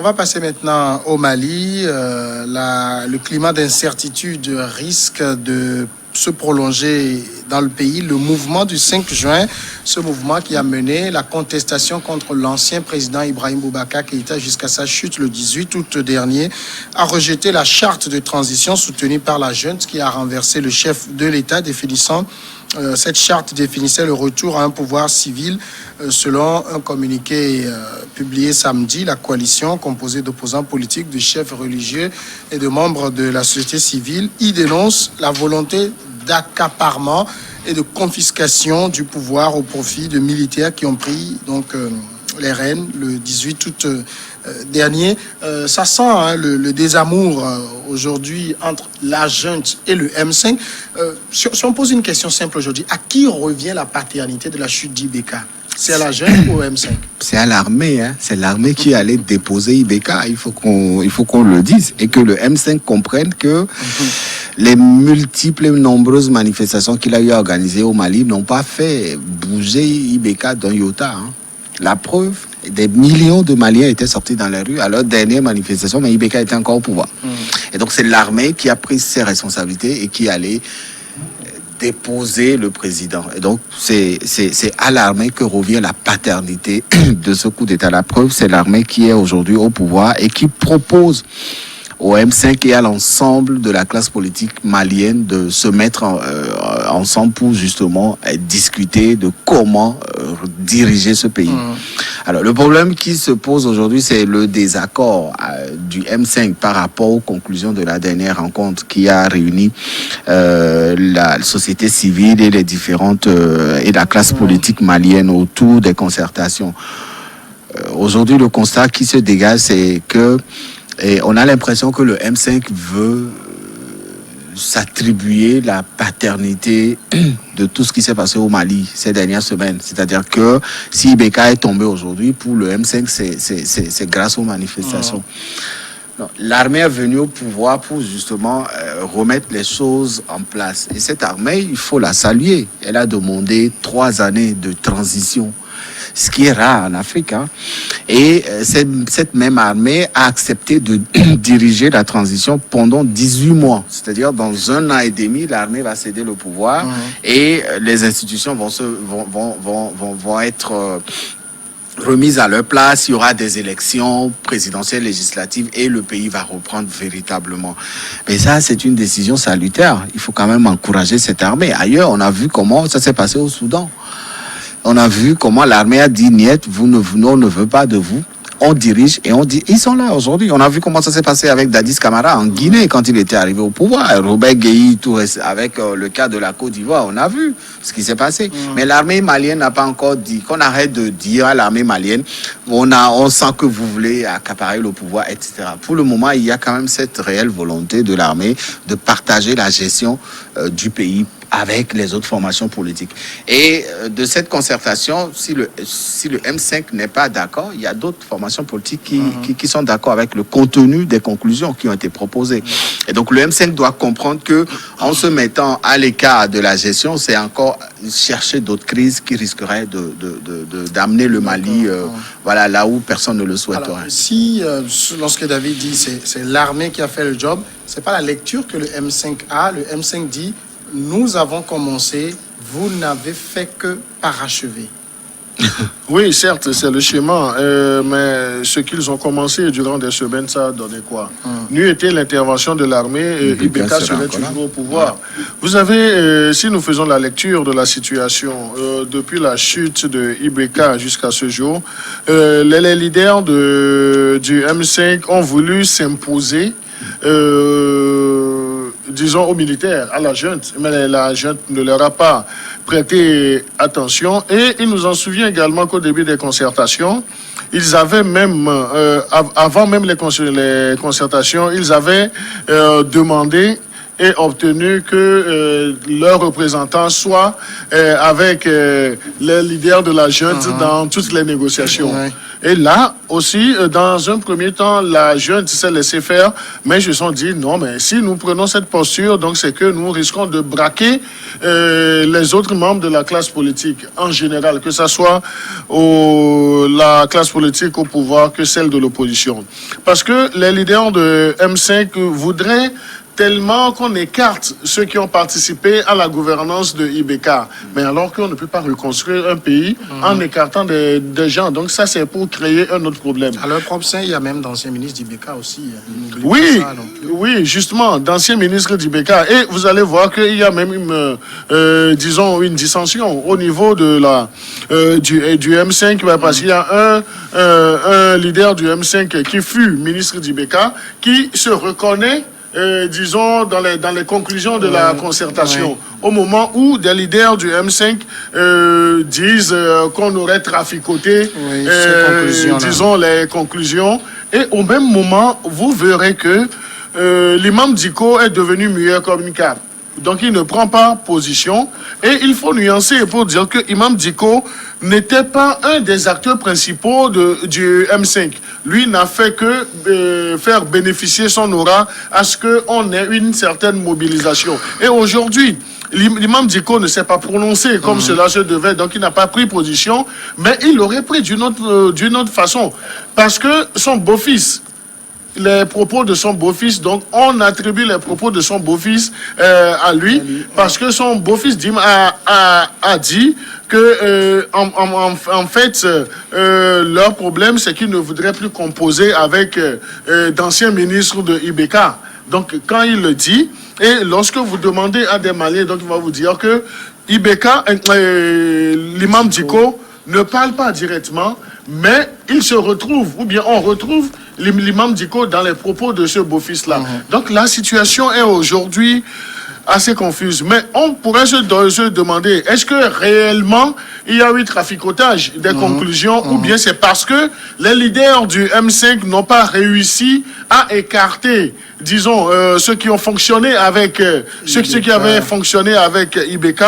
On va passer maintenant au Mali. Le climat d'incertitude risque de se prolonger dans le pays. Le mouvement du 5 juin, ce mouvement qui a mené la contestation contre l'ancien président Ibrahim Boubacar Keïta jusqu'à sa chute le 18 août dernier, a rejeté la charte de transition soutenue par la junte qui a renversé le chef de l'État, définissant cette charte définissait le retour à un pouvoir civil. Selon un communiqué publié samedi, la coalition composée d'opposants politiques, de chefs religieux et de membres de la société civile y dénonce la volonté d'accaparement et de confiscation du pouvoir au profit de militaires qui ont pris les rênes le 18 août dernier. Ça sent le désamour aujourd'hui entre la junte et le M5. Si on pose une question simple aujourd'hui, à qui revient la paternité de la chute d'Ibeka? C'est à la junte ou au M5? C'est à l'armée, hein. C'est l'armée qui allait déposer Ibeka. Il faut qu'on le dise et que le M5 comprenne que les multiples et nombreuses manifestations qu'il a eu à organiser au Mali n'ont pas fait bouger Ibeka d'un iota, hein. La preuve, des millions de Maliens étaient sortis dans la rue à leur dernière manifestation, mais Ibeka était encore au pouvoir. Et donc c'est l'armée qui a pris ses responsabilités et qui allait déposer le président. Et donc c'est à l'armée que revient la paternité de ce coup d'État. La preuve, c'est l'armée qui est aujourd'hui au pouvoir et qui propose au M5 et à l'ensemble de la classe politique malienne de se mettre ensemble pour justement discuter de comment diriger ce pays. Alors le problème qui se pose aujourd'hui, c'est le désaccord du M5 par rapport aux conclusions de la dernière rencontre qui a réuni la société civile et les différentes et la classe politique malienne autour des concertations. Aujourd'hui, le constat qui se dégage, c'est que on a l'impression que le M5 veut s'attribuer la paternité de tout ce qui s'est passé au Mali ces dernières semaines. C'est-à-dire que si Ibeka est tombé aujourd'hui, pour le M5, c'est grâce aux manifestations. L'armée est venue au pouvoir pour justement remettre les choses en place. Et cette armée, il faut la saluer. Elle a demandé 3 années de transition, ce qui est rare en Afrique, hein. Et cette même armée a accepté de diriger la transition pendant 18 mois. C'est-à-dire, dans 1 an et demi, l'armée va céder le pouvoir et les institutions vont être remises à leur place. Il y aura des élections présidentielles, législatives et le pays va reprendre véritablement. Mais ça, c'est une décision salutaire. Il faut quand même encourager cette armée. Ailleurs, on a vu comment ça s'est passé au Soudan. On a vu comment l'armée a dit niet, on ne veut pas de vous. On dirige et on dit, ils sont là aujourd'hui. On a vu comment ça s'est passé avec Dadis Camara en Guinée quand il était arrivé au pouvoir. Robert Gueye, avec le cas de la Côte d'Ivoire, on a vu ce qui s'est passé. Mais l'armée malienne n'a pas encore dit, qu'on arrête de dire à l'armée malienne, on sent que vous voulez accaparer le pouvoir, etc. Pour le moment, il y a quand même cette réelle volonté de l'armée de partager la gestion du pays avec les autres formations politiques. Et de cette concertation, si le M5 n'est pas d'accord, il y a d'autres formations politiques qui sont d'accord avec le contenu des conclusions qui ont été proposées. Et donc le M5 doit comprendre que en se mettant à l'écart de la gestion, c'est encore chercher d'autres crises qui risqueraient d'amener le Mali là où personne ne le souhaiterait. Alors, si, lorsque David dit c'est l'armée qui a fait le job, c'est pas la lecture que le M5 a. Le M5 dit nous avons commencé, vous n'avez fait que parachever. Oui, certes, c'est le schéma, mais ce qu'ils ont commencé durant des semaines, ça a donné quoi? N'eût été l'intervention de l'armée, et Ibeka serait toujours au pouvoir. Vous avez, si nous faisons la lecture de la situation, depuis la chute de Ibeka jusqu'à ce jour, les leaders du M5 ont voulu s'imposer disons aux militaires, à la junte, mais la junte ne leur a pas prêté attention. Et il nous en souvient également qu'au début des concertations, ils avaient même, avant même les concertations, ils avaient demandé ait obtenu que leurs représentants soient avec les leaders de la junte dans toutes les négociations. Et là aussi, dans un premier temps, la junte s'est laissée faire, mais ils se sont dit non, mais si nous prenons cette posture, donc c'est que nous risquons de braquer les autres membres de la classe politique en général, que ce soit la classe politique au pouvoir que celle de l'opposition. Parce que les leaders de M5 voudraient tellement qu'on écarte ceux qui ont participé à la gouvernance de IBK. Mais alors qu'on ne peut pas reconstruire un pays en écartant des gens. Donc ça, c'est pour créer un autre problème. À leur propre sein, il y a même d'anciens ministres d'IBK aussi. Oui, justement, d'anciens ministres d'IBK. Et vous allez voir qu'il y a même une dissension au niveau de du M5, parce qu'il y a un leader du M5 qui fut ministre d'IBK, qui se reconnaît disons, dans les conclusions de la concertation, au moment où des leaders du M5 disent qu'on aurait traficoté, disons, les conclusions. Et au même moment, vous verrez que l'imam Diko est devenu meilleur communicable. Donc, il ne prend pas position. Et il faut nuancer pour dire que Imam Diko n'était pas un des acteurs principaux du M5. Lui n'a fait que faire bénéficier son aura à ce qu'on ait une certaine mobilisation. Et aujourd'hui, l'imam Diko ne s'est pas prononcé comme cela se devait, donc il n'a pas pris position, mais il l'aurait pris d'une autre façon. Parce que son beau-fils, les propos de son beau-fils, donc on attribue les propos de son beau-fils à lui, parce que son beau-fils a dit que en fait leur problème c'est qu'ils ne voudraient plus composer avec d'anciens ministres de IBK. Donc quand il le dit, et lorsque vous demandez à des Maliens, donc il va vous dire que IBK, l'imam Diko ne parle pas directement, mais il se retrouve, ou bien on retrouve l'imam Diko dans les propos de ce beau-fils-là. Donc la situation est aujourd'hui assez confuse. Mais on pourrait se demander, est-ce que réellement il y a eu traficotage des conclusions, ou bien c'est parce que les leaders du M5 n'ont pas réussi à écarter, disons, ceux qui ont fonctionné avec ceux qui avaient fonctionné avec IBK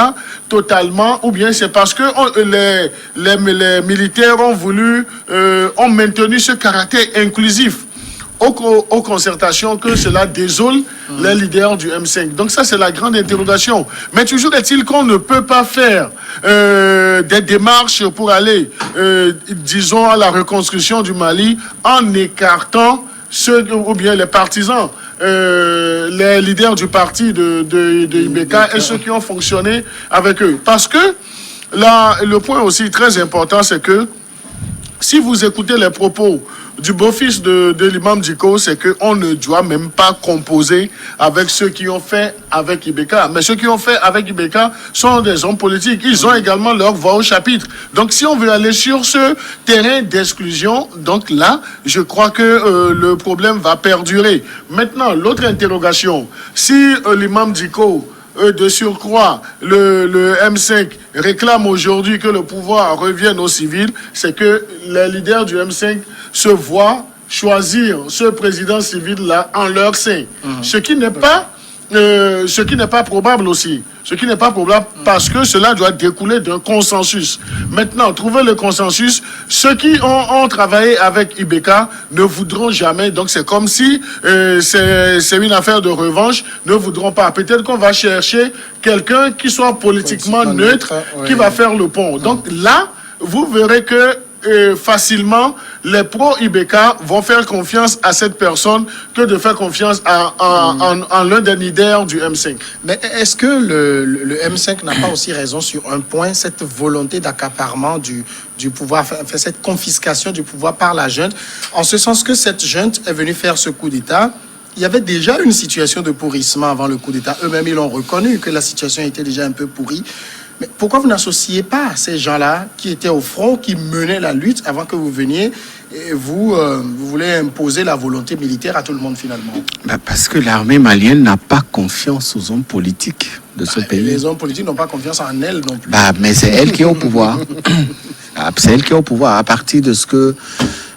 totalement, ou bien c'est parce que les militaires ont maintenu ce caractère inclusif aux concertations, que cela désole les leaders du M5. Donc ça, c'est la grande interrogation. Mais toujours est-il qu'on ne peut pas faire des démarches pour aller, disons, à la reconstruction du Mali en écartant ceux, ou bien les partisans, les leaders du parti de IBK et ceux qui ont fonctionné avec eux. Parce que là, le point aussi très important, c'est que si vous écoutez les propos du beau-fils de l'imam Diko, c'est qu'on ne doit même pas composer avec ceux qui ont fait avec IBK. Mais ceux qui ont fait avec IBK sont des hommes politiques. Ils ont également leur voix au chapitre. Donc si on veut aller sur ce terrain d'exclusion, donc là, je crois que le problème va perdurer. Maintenant, l'autre interrogation, si l'imam Diko, de surcroît, le M5 réclame aujourd'hui que le pouvoir revienne aux civils, c'est que les leaders du M5 se voient choisir ce président civil-là en leur sein. Ce qui n'est pas probable aussi. Ce qui n'est pas probable parce que cela doit découler d'un consensus. Maintenant, trouver le consensus, ceux qui ont travaillé avec IBK ne voudront jamais. Donc c'est comme si c'est une affaire de revanche, ne voudront pas. Peut-être qu'on va chercher quelqu'un qui soit politiquement neutre, qui va faire le pont. Donc là, vous verrez que facilement, les pro-IBK vont faire confiance à cette personne que de faire confiance en l'un des leaders du M5. Mais est-ce que le M5 n'a pas aussi raison sur un point, cette volonté d'accaparement du pouvoir, cette confiscation du pouvoir par la junte, en ce sens que cette junte est venue faire ce coup d'État? Il y avait déjà une situation de pourrissement avant le coup d'État. Eux-mêmes, ils ont reconnu que la situation était déjà un peu pourrie. Mais pourquoi vous n'associez pas ces gens-là qui étaient au front, qui menaient la lutte avant que vous veniez, et vous voulez imposer la volonté militaire à tout le monde finalement? Parce que l'armée malienne n'a pas confiance aux hommes politiques de ce pays. Les hommes politiques n'ont pas confiance en elle non plus. Mais c'est elle qui est au pouvoir. C'est elle qui est au pouvoir. À partir de ce que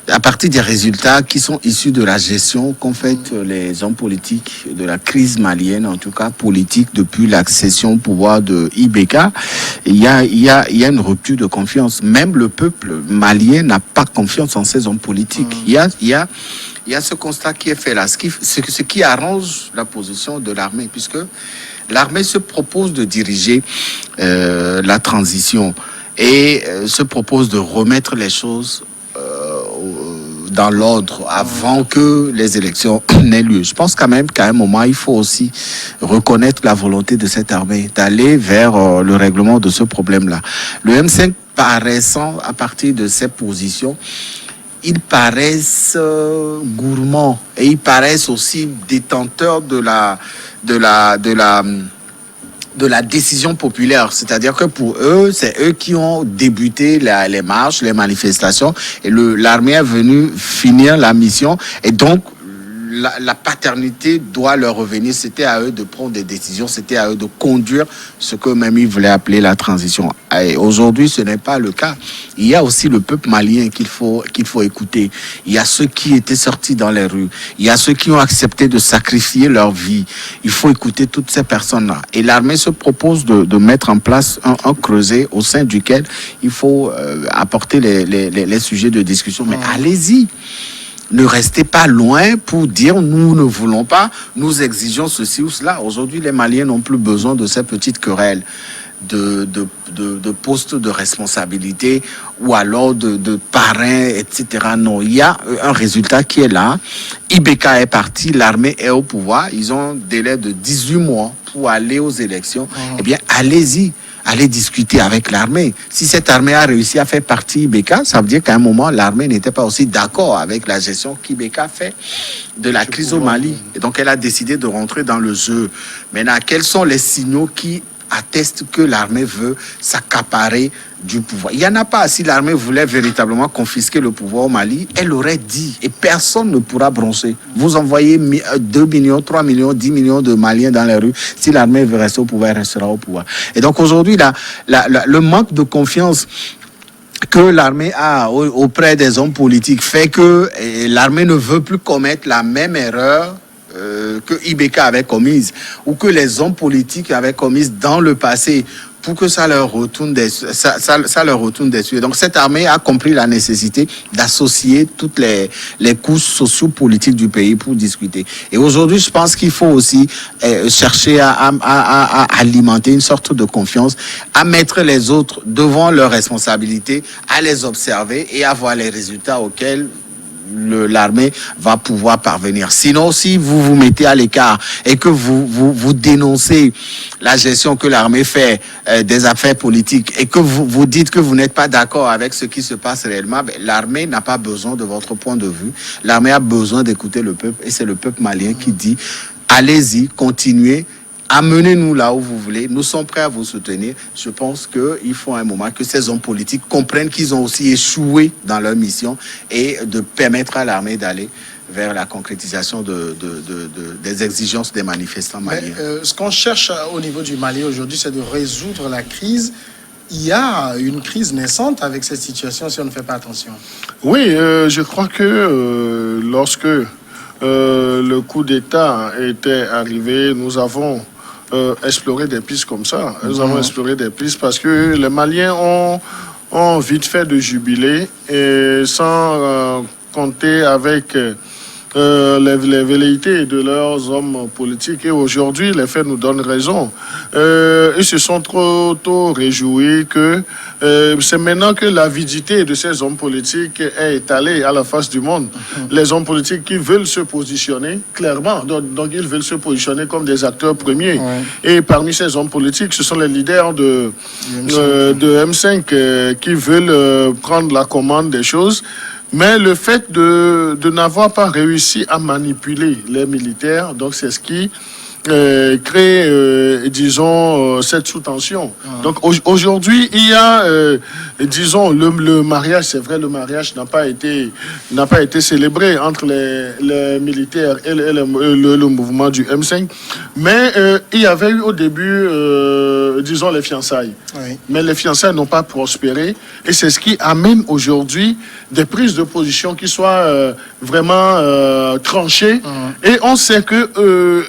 à partir des résultats qui sont issus de la gestion qu'ont fait les hommes politiques de la crise malienne, en tout cas politique, depuis l'accession au pouvoir de IBK, il y a une rupture de confiance. Même le peuple malien n'a pas confiance en ces hommes politiques. Il y a ce constat qui est fait là, ce qui arrange la position de l'armée, puisque l'armée se propose de diriger la transition et se propose de remettre les choses dans l'ordre avant que les élections n'aient lieu. Je pense quand même qu'à un moment, il faut aussi reconnaître la volonté de cette armée d'aller vers le règlement de ce problème-là. Le M5 paraissant à partir de ses positions, ils paraissent gourmands et ils paraissent aussi détenteurs de la décision populaire. C'est-à-dire que pour eux, c'est eux qui ont débuté les marches, les manifestations, et l'armée est venue finir la mission. Et donc, la paternité doit leur revenir. C'était à eux de prendre des décisions, c'était à eux de conduire ce qu'eux-mêmes ils voulaient appeler la transition. Et aujourd'hui, ce n'est pas le cas. Il y a aussi le peuple malien qu'il faut écouter. Il y a ceux qui étaient sortis dans les rues. Il y a ceux qui ont accepté de sacrifier leur vie. Il faut écouter toutes ces personnes-là. Et l'armée se propose de mettre en place un creuset au sein duquel il faut apporter les sujets de discussion. Mais allez-y. Ne restez pas loin pour dire nous ne voulons pas, nous exigeons ceci ou cela. Aujourd'hui, les Maliens n'ont plus besoin de ces petites querelles de postes de responsabilité ou alors de parrains, etc. Non, il y a un résultat qui est là. IBK est parti, l'armée est au pouvoir. Ils ont un délai de 18 mois pour aller aux élections. Eh bien, allez-y. Allez discuter avec l'armée. Si cette armée a réussi à faire partie IBK, ça veut dire qu'à un moment, l'armée n'était pas aussi d'accord avec la gestion qu'IBK fait de la crise au Mali. Et donc, elle a décidé de rentrer dans le jeu. Maintenant, quels sont les signaux qui attestent que l'armée veut s'accaparer du pouvoir? Il n'y en a pas. Si l'armée voulait véritablement confisquer le pouvoir au Mali, elle aurait dit. Et personne ne pourra broncher. Vous envoyez 2 millions, 3 millions, 10 millions de Maliens dans les rues. Si l'armée veut rester au pouvoir, elle restera au pouvoir. Et donc aujourd'hui, le manque de confiance que l'armée a auprès des hommes politiques fait que l'armée ne veut plus commettre la même erreur que IBK avait commise ou que les hommes politiques avaient commise dans le passé pour que ça leur retourne dessus. Donc cette armée a compris la nécessité d'associer toutes les couches sociopolitiques du pays pour discuter. Et aujourd'hui, je pense qu'il faut aussi chercher à alimenter une sorte de confiance, à mettre les autres devant leurs responsabilités, à les observer et à voir les résultats auxquels l'armée va pouvoir parvenir. Sinon, si vous vous mettez à l'écart et que vous dénoncez la gestion que l'armée fait des affaires politiques et que vous dites que vous n'êtes pas d'accord avec ce qui se passe réellement, l'armée n'a pas besoin de votre point de vue. L'armée a besoin d'écouter le peuple et c'est le peuple malien qui dit allez-y, continuez. Amenez-nous là où vous voulez. Nous sommes prêts à vous soutenir. Je pense qu'il faut un moment que ces hommes politiques comprennent qu'ils ont aussi échoué dans leur mission et de permettre à l'armée d'aller vers la concrétisation des exigences des manifestants maliens. Ce qu'on cherche au niveau du Mali aujourd'hui, c'est de résoudre la crise. Il y a une crise naissante avec cette situation si on ne fait pas attention. Oui, je crois que lorsque le coup d'État était arrivé, nous avons explorer des pistes comme ça. Nous avons exploré des pistes parce que les Maliens ont vite fait de jubiler et sans compter avec les velléités de leurs hommes politiques. Et aujourd'hui, les faits nous donnent raison. Ils se sont trop tôt réjouis que c'est maintenant que l'avidité de ces hommes politiques est étalée à la face du monde. Les hommes politiques qui veulent se positionner clairement, donc ils veulent se positionner comme des acteurs premiers. Et parmi ces hommes politiques, ce sont les leaders de M5 qui veulent prendre la commande des choses. Mais le fait de n'avoir pas réussi à manipuler les militaires, donc c'est ce qui créé, disons, cette sous-tension. Donc aujourd'hui, il y a, disons, le mariage, c'est vrai, le mariage n'a pas été célébré entre les militaires et le mouvement du M5, mais il y avait eu au début, disons, les fiançailles. Oui. Mais les fiançailles n'ont pas prospéré, et c'est ce qui amène aujourd'hui des prises de position qui soient vraiment tranchées. Et on sait que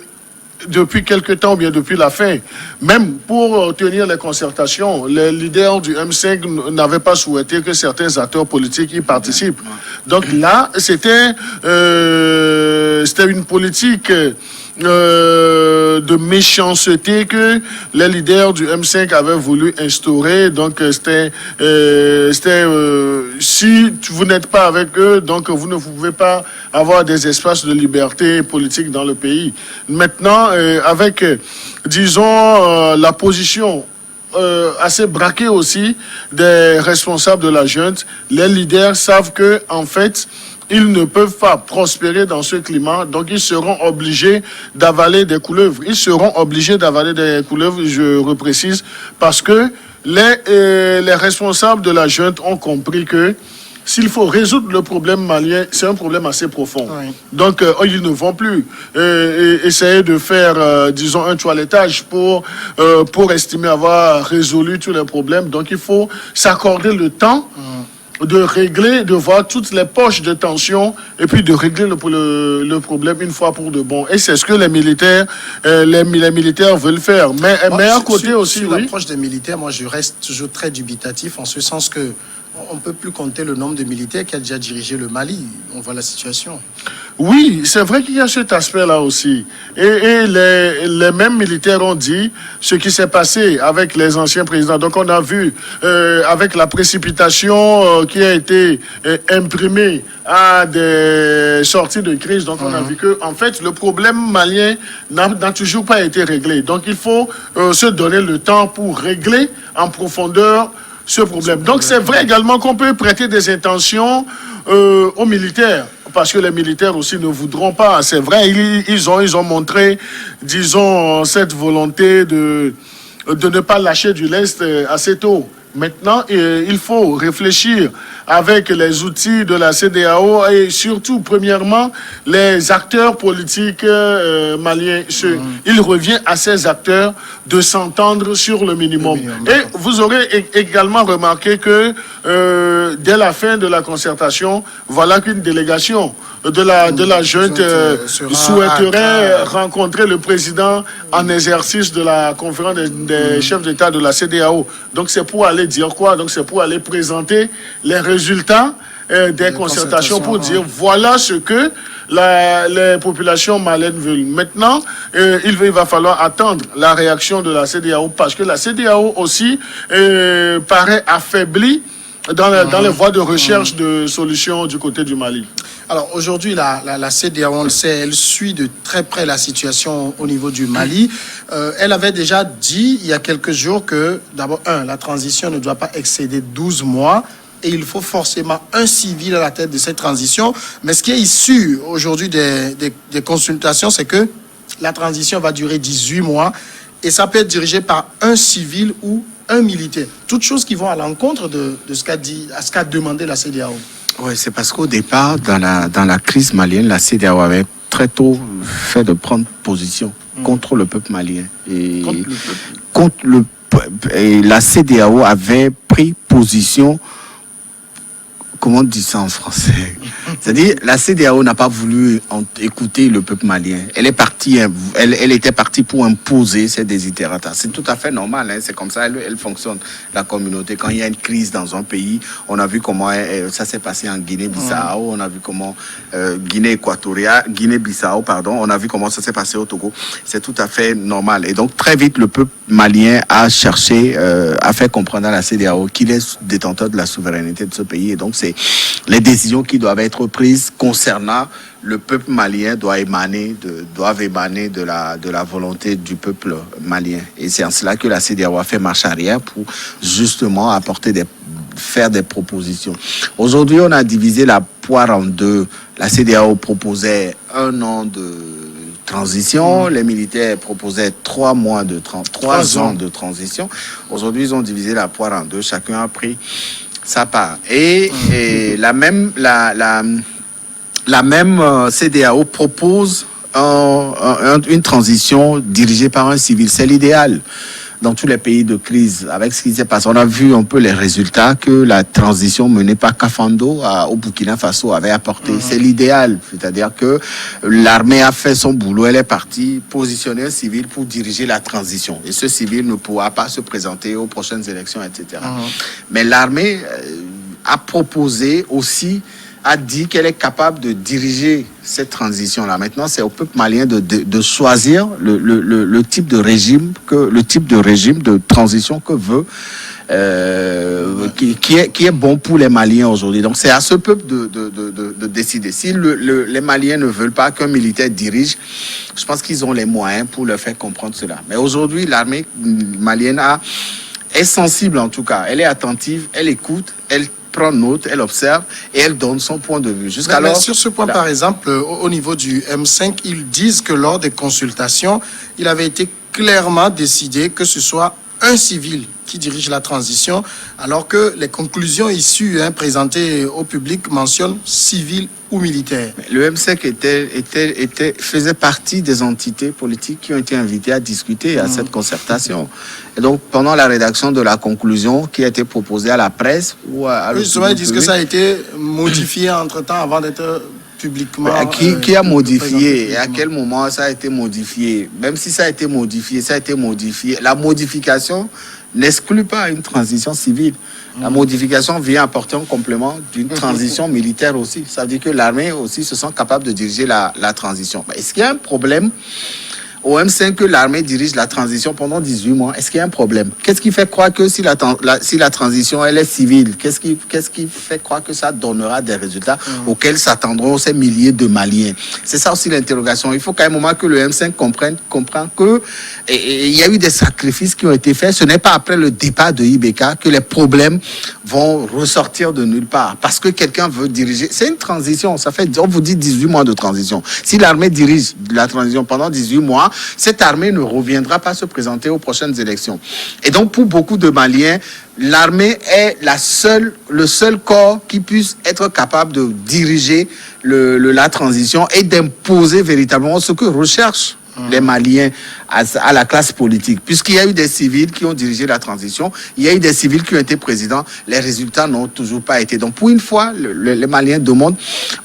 depuis quelque temps, ou bien depuis la fin, même pour tenir les concertations, les leaders du M5 n'avaient pas souhaité que certains acteurs politiques y participent. Donc là, c'était une politique de méchanceté que les leaders du M5 avaient voulu instaurer. Donc si vous n'êtes pas avec eux, donc vous ne pouvez pas avoir des espaces de liberté politique dans le pays. Maintenant, avec, disons, la position assez braquée aussi des responsables de la junte, les leaders savent que, en fait, ils ne peuvent pas prospérer dans ce climat, donc ils seront obligés d'avaler des couleuvres. Ils seront obligés d'avaler des couleuvres, je reprécise, parce que les responsables de la junte ont compris que s'il faut résoudre le problème malien, c'est un problème assez profond. Oui. Donc, ils ne vont plus essayer de faire, disons, un toilettage pour estimer avoir résolu tous les problèmes. Donc, il faut s'accorder le temps de régler, de voir toutes les poches de tension et puis de régler le problème une fois pour de bon. Et c'est ce que les militaires veulent faire. Mais à côté aussi, sur l'approche des militaires, moi, je reste toujours très dubitatif en ce sens que on ne peut plus compter le nombre de militaires qui a déjà dirigé le Mali. On voit la situation. Oui, c'est vrai qu'il y a cet aspect-là aussi. Et les mêmes militaires ont dit ce qui s'est passé avec les anciens présidents. Donc on a vu avec la précipitation qui a été imprimée à des sorties de crise. Donc on a vu que en fait le problème malien n'a toujours pas été réglé. Donc il faut se donner le temps pour régler en profondeur ce problème. Donc c'est vrai également qu'on peut prêter des intentions aux militaires, parce que les militaires aussi ne voudront pas. C'est vrai, ils ont montré, disons, cette volonté de ne pas lâcher du lest assez tôt. Maintenant, il faut réfléchir avec les outils de la CEDEAO et surtout, premièrement, les acteurs politiques maliens. Il revient à ces acteurs de s'entendre sur le minimum. Et vous aurez également remarqué que dès la fin de la concertation, voilà qu'une délégation de la junte souhaiterait rencontrer le président en exercice de la conférence des chefs d'État de la CEDEAO. Donc c'est pour aller dire quoi? Donc c'est pour aller présenter les résultats des concertations pour dire voilà ce que les populations maliennes veulent. Maintenant, il va falloir attendre la réaction de la CEDEAO, parce que la CEDEAO aussi paraît affaiblie dans les voies de recherche de solutions du côté du Mali. Alors aujourd'hui, la CEDEAO, on le sait, elle suit de très près la situation au niveau du Mali. Elle avait déjà dit il y a quelques jours que, d'abord, la transition ne doit pas excéder 12 mois. Et il faut forcément un civil à la tête de cette transition. Mais ce qui est issu aujourd'hui des consultations, c'est que la transition va durer 18 mois. Et ça peut être dirigé par un civil ou un militaire. Toutes choses qui vont à l'encontre de ce qu'a demandé la CEDEAO. Oui, c'est parce qu'au départ, dans la crise malienne, la CEDEAO avait très tôt fait de prendre position contre le peuple malien. Et et la CEDEAO avait pris position. Comment on dit ça en français? C'est-à-dire, la CEDEAO n'a pas voulu écouter le peuple malien. Elle était partie pour imposer ses desiderata. C'est tout à fait normal, hein? C'est comme ça, elle fonctionne, la communauté. Quand il y a une crise dans un pays, on a vu comment ça s'est passé en Guinée-Bissau, on a vu comment Guinée-Bissau, on a vu comment ça s'est passé au Togo. C'est tout à fait normal. Et donc, très vite, le peuple malien a cherché à faire comprendre à la CEDEAO qu'il est détenteur de la souveraineté de ce pays. Et donc, c'est les décisions qui doivent être prises concernant le peuple malien doivent émaner de la volonté du peuple malien. Et c'est en cela que la CEDEAO a fait marche arrière pour justement faire des propositions. Aujourd'hui, on a divisé la poire en deux. La CEDEAO proposait 1 an de transition. Les militaires proposaient 3 ans de transition. Aujourd'hui, ils ont divisé la poire en deux. Chacun a pris sa part. Et la même CEDEAO propose une transition dirigée par un civil. C'est l'idéal dans tous les pays de crise. Avec ce qui s'est passé, on a vu un peu les résultats que la transition menée par Kafando au Burkina Faso avait apporté. C'est l'idéal, c'est-à-dire que l'armée a fait son boulot, elle est partie positionner un civil pour diriger la transition. Et ce civil ne pourra pas se présenter aux prochaines élections, etc. Mais l'armée a proposé aussi, a dit qu'elle est capable de diriger cette transition-là. Maintenant, c'est au peuple malien de choisir le type de régime de transition que veut, qui est bon pour les Maliens aujourd'hui. Donc, c'est à ce peuple de décider. Si les Maliens ne veulent pas qu'un militaire dirige, je pense qu'ils ont les moyens pour leur faire comprendre cela. Mais aujourd'hui, l'armée malienne est sensible en tout cas. Elle est attentive, elle écoute, elle prend note, elle observe et elle donne son point de vue. Mais sur ce point, par exemple, au niveau du M5, ils disent que lors des consultations, il avait été clairement décidé que ce soit un civil qui dirige la transition, alors que les conclusions issues présentées au public mentionnent civil ou militaire. Le M5 faisait partie des entités politiques qui ont été invitées à discuter à cette concertation. Et donc, pendant la rédaction de la conclusion qui a été proposée à la presse ou à ils disent que ça a été modifié entre-temps avant d'être publiquement... Qui a modifié et à quel moment ça a été modifié? Même si ça a été modifié, La modification n'exclut pas une transition civile. La modification vient apporter un complément d'une transition militaire aussi. Ça veut dire que l'armée aussi se sent capable de diriger la transition. Est-ce qu'il y a un problème au M5 que l'armée dirige la transition pendant 18 mois? Est-ce qu'il y a un problème? Qu'est-ce qui fait croire que si la transition elle est civile, qu'est-ce qui fait croire que ça donnera des résultats auxquels s'attendront ces milliers de Maliens? C'est ça aussi l'interrogation. Il faut qu'à un moment que le M5 comprenne que il y a eu des sacrifices qui ont été faits. Ce n'est pas après le départ de IBK que les problèmes vont ressortir de nulle part. Parce que quelqu'un veut diriger. C'est une transition. On vous dit 18 mois de transition. Si l'armée dirige la transition pendant 18 mois, cette armée ne reviendra pas se présenter aux prochaines élections. Et donc, pour beaucoup de Maliens, l'armée est le seul corps qui puisse être capable de diriger la transition et d'imposer véritablement ce que recherchent les Maliens à la classe politique. Puisqu'il y a eu des civils qui ont dirigé la transition, il y a eu des civils qui ont été présidents, les résultats n'ont toujours pas été. Donc pour une fois, les Maliens demandent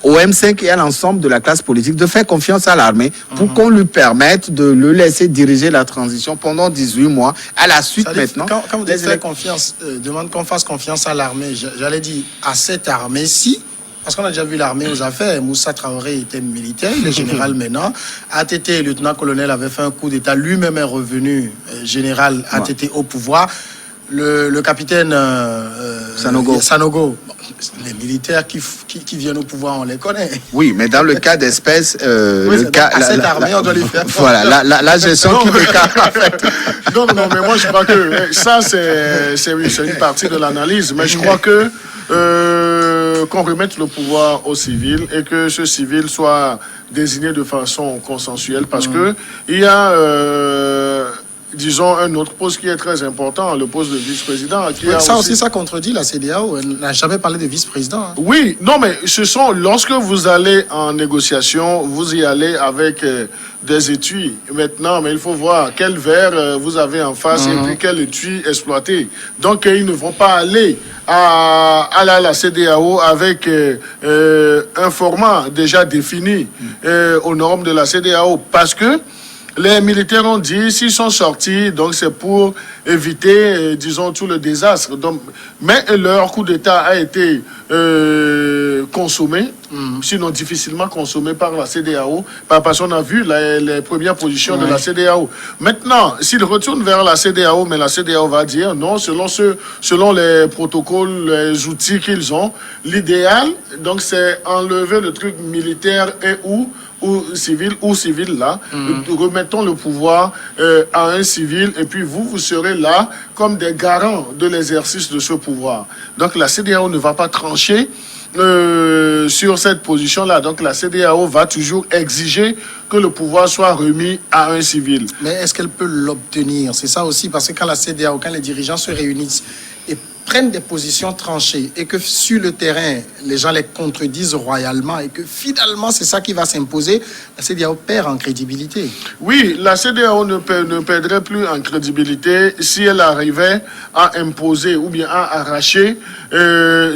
au M5 et à l'ensemble de la classe politique de faire confiance à l'armée pour qu'on lui permette de le laisser diriger la transition pendant 18 mois. À la suite maintenant... Quand vous dites confiance, demande qu'on fasse confiance à l'armée, j'allais dire à cette armée-ci, parce qu'on a déjà vu l'armée aux affaires. Moussa Traoré était militaire, il est général maintenant. ATT, lieutenant-colonel, avait fait un coup d'État. Lui-même est revenu général ATT au pouvoir. Le capitaine Sanogo. Les militaires qui viennent au pouvoir, on les connaît. Oui, mais dans le cas d'espèce... cette armée, on doit lui faire... Voilà, la gestion qui décale, en fait. Non, mais moi, je crois que ça, c'est une partie de l'analyse. Mais je crois que... qu'on remette le pouvoir aux civils et que ce civil soit désigné de façon consensuelle parce que il y a disons un autre poste qui est très important, le poste de vice-président. Ça contredit la CEDEAO. Elle n'a jamais parlé de vice-président. Oui, non, mais lorsque vous allez en négociation, vous y allez avec des étuis. Maintenant, mais il faut voir quel verre vous avez en face et puis quel étui exploiter. Donc, ils ne vont pas aller à la CEDEAO avec un format déjà défini aux normes de la CEDEAO parce que les militaires ont dit s'ils sont sortis, donc c'est pour éviter, disons, tout le désastre. Donc, mais leur coup d'État a été consommé, sinon difficilement consommé par la CEDEAO, parce qu'on a vu les premières positions de la CEDEAO. Maintenant, s'ils retournent vers la CEDEAO, mais la CEDEAO va dire non, selon les protocoles, les outils qu'ils ont, l'idéal, donc c'est enlever le truc militaire ou civil là, remettons le pouvoir à un civil et puis vous serez là comme des garants de l'exercice de ce pouvoir. Donc la CEDEAO ne va pas trancher sur cette position-là. Donc la CEDEAO va toujours exiger que le pouvoir soit remis à un civil. Mais est-ce qu'elle peut l'obtenir? C'est ça aussi, parce que quand la CEDEAO, quand les dirigeants se réunissent et prennent des positions tranchées et que sur le terrain, les gens les contredisent royalement et que finalement c'est ça qui va s'imposer, la CEDEAO perd en crédibilité. Oui, la CEDEAO ne perdrait plus en crédibilité si elle arrivait à imposer ou bien à arracher,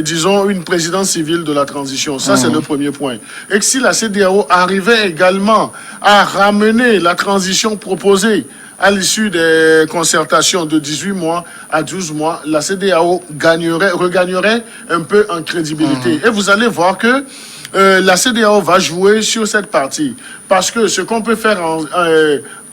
disons, une présidence civile de la transition. Ça, c'est le premier point. Et que si la CEDEAO arrivait également à ramener la transition proposée à l'issue des concertations de 18 mois à 12 mois, la CEDEAO regagnerait un peu en crédibilité. Et vous allez voir que la CEDEAO va jouer sur cette partie. Parce que ce qu'on peut faire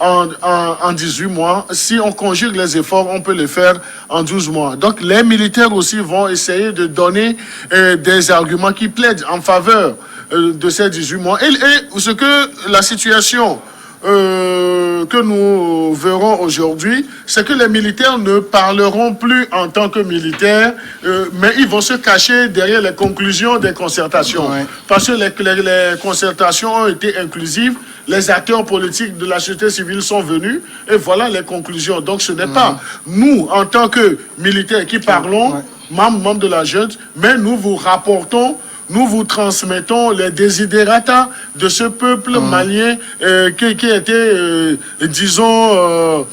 en 18 mois, si on conjugue les efforts, on peut les faire en 12 mois. Donc les militaires aussi vont essayer de donner des arguments qui plaident en faveur de ces 18 mois. Et ce que la situation que nous verrons aujourd'hui, c'est que les militaires ne parleront plus en tant que militaires, mais ils vont se cacher derrière les conclusions des concertations. Ouais. Parce que les concertations ont été inclusives, les acteurs politiques de la société civile sont venus, et voilà les conclusions. Donc ce n'est pas nous, en tant que militaires, qui parlons, membres de la junte, mais nous vous rapportons, nous vous transmettons les desiderata de ce peuple malien qui a été, disons,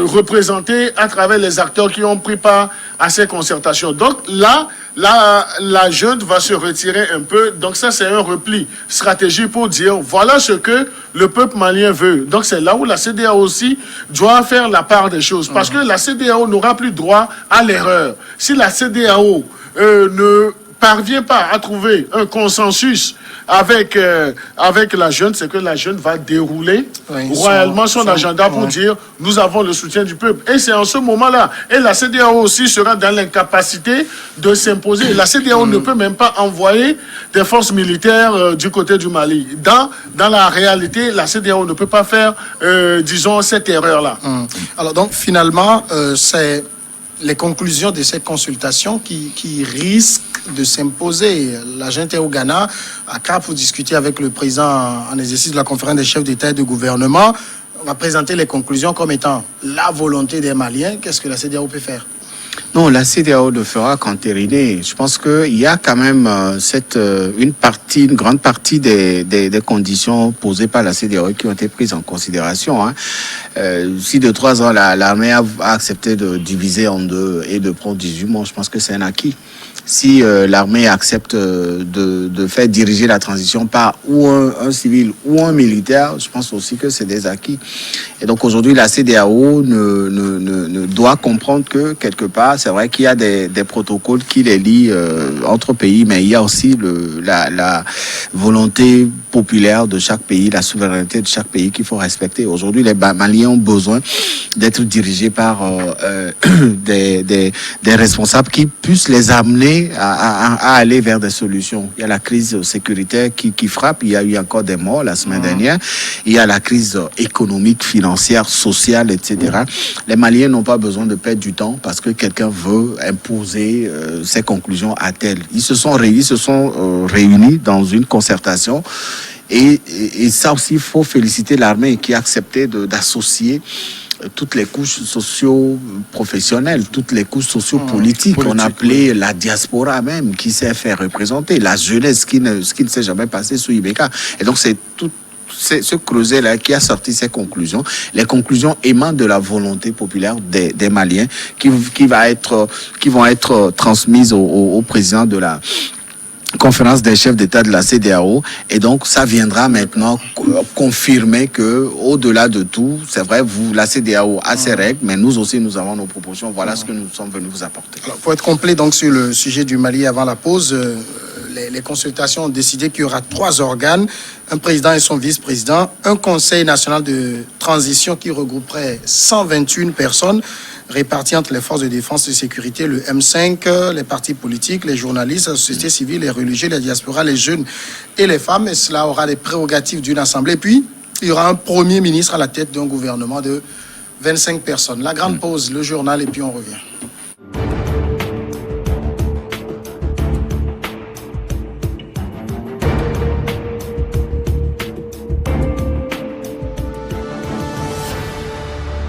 représenté à travers les acteurs qui ont pris part à ces concertations. Donc là, la junte va se retirer un peu. Donc ça, c'est un repli stratégique pour dire, voilà ce que le peuple malien veut. Donc c'est là où la CEDEAO aussi doit faire la part des choses. Parce que la CEDEAO n'aura plus droit à l'erreur. Si la CEDEAO ne parvient pas à trouver un consensus avec la junte, c'est que la junte va dérouler royalement son agenda pour dire nous avons le soutien du peuple. Et c'est en ce moment-là. Et la CEDEAO aussi sera dans l'incapacité de s'imposer. La CEDEAO ne peut même pas envoyer des forces militaires du côté du Mali. Dans la réalité, la CEDEAO ne peut pas faire, disons, cette erreur-là. Alors donc, finalement, c'est les conclusions de cette consultation qui risquent de s'imposer. La junte est au Ghana, à Cap, pour discuter avec le président en exercice de la conférence des chefs d'État et de gouvernement. On va présenter les conclusions comme étant la volonté des Maliens. Qu'est-ce que la CEDEAO peut faire? Non, la CEDEAO ne fera qu'entériner. Je pense qu'il y a quand même une grande partie des conditions posées par la CEDEAO qui ont été prises en considération. Si de 3 ans, l'armée a accepté de diviser en deux et de prendre 18 mois, je pense que c'est un acquis. Si l'armée accepte de faire diriger la transition par ou un civil ou un militaire, je pense aussi que c'est des acquis. Et donc aujourd'hui, la CEDEAO ne doit comprendre que quelque part, c'est vrai qu'il y a des protocoles qui les lient entre pays, mais il y a aussi la volonté populaire de chaque pays, la souveraineté de chaque pays qu'il faut respecter. Aujourd'hui, les Maliens ont besoin d'être dirigés par des responsables qui puissent les amener à aller vers des solutions. Il y a la crise sécuritaire qui frappe, il y a eu encore des morts la semaine dernière, il y a la crise économique, financière, sociale, etc. Les Maliens n'ont pas besoin de perdre du temps parce que quelqu'un veut imposer ses conclusions à tel. Ils se sont réunis dans une concertation. Et ça aussi, il faut féliciter l'armée qui a accepté d'associer toutes les couches socio-professionnelles, toutes les couches socio-politiques. On appelait la diaspora même, qui s'est fait représenter, la jeunesse qui ne s'est jamais passée sous Ibeka. Et donc, c'est tout ce creuset-là qui a sorti ces conclusions. Les conclusions émanent de la volonté populaire des Maliens qui vont être transmises au président de la conférence des chefs d'État de la CEDEAO, et donc ça viendra maintenant confirmer que au-delà de tout, c'est vrai, la CEDEAO a ses règles, mais nous aussi nous avons nos propositions. Voilà ce que nous sommes venus vous apporter. Alors, pour être complet donc sur le sujet du Mali avant la pause, les consultations ont décidé qu'il y aura 3 organes, un président et son vice-président, un conseil national de transition qui regrouperait 121 personnes répartis entre les forces de défense et de sécurité, le M5, les partis politiques, les journalistes, la société civile, les religieux, les diasporas, les jeunes et les femmes. Et cela aura des prérogatives d'une assemblée. Et puis, il y aura un premier ministre à la tête d'un gouvernement de 25 personnes. La grande pause, le journal, et puis on revient.